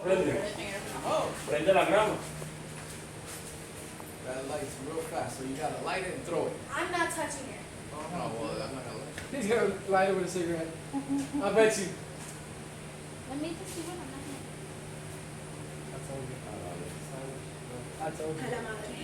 Prende. Prende la grama. That lights real fast, so you gotta light it and throw it. I'm not touching it. Oh, well, I'm not gonna light it. He's gonna light it with a cigarette. I bet you. Let me just see what I'm not. I told you. I told you. A la madre.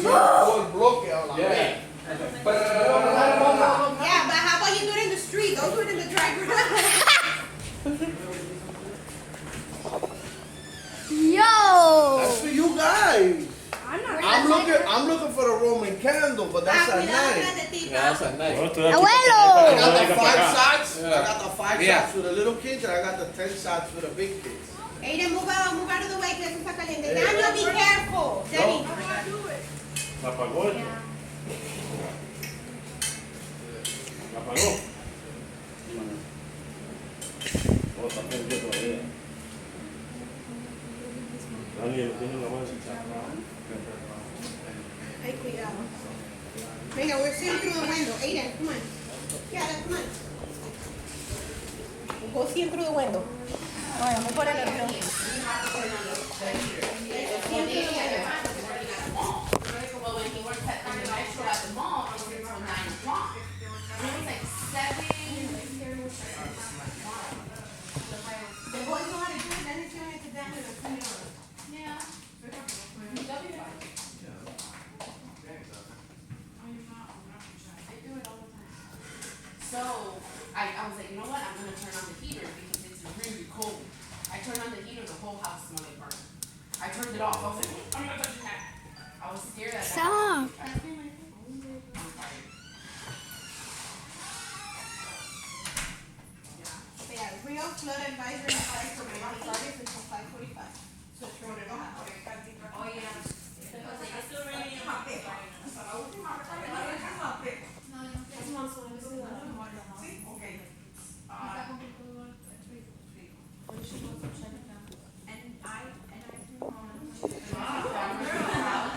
Oh, bloque a la vez. Yeah, but how about you do it in the street? Don't do it in the dry ground. Yo! That's for you guys. I'm not. I'm looking for the Roman candle, but that's at night. Yeah, that's at night. Abuelo! I got the 5 shots. Yeah. I got the 5 Yeah. shots for the little kids, and I got the 10 shots for the big kids. Aiden, move out of the way, que eso está caliente. Daniel, be careful. Danny. La apagó esto. La apagó. Oh, está prendido todavía. Daniel, tiene la mano Ay, cuidado. Venga, we're seeing through the window. Aiden, come on. Yeah, come on. We'll go see through the window. Alright, vamos por el avión. Well, when he worked at the metro at the mall, I was there until 9 o'clock. And it was like 7. The boys know how to do it, then it's going to Daniel and clean it up. Yeah. I do it all the time. So I was like, you know what? I'm gonna turn on the heater because it's really cold. I turned on the heater, the whole house smelled like burnt. I turned it off. I was like, I'm not touching that. I was scared at that. Stop. Yeah, real flood advisory applies for Miami Gardens until 5:45. So turn it off. Oh yeah.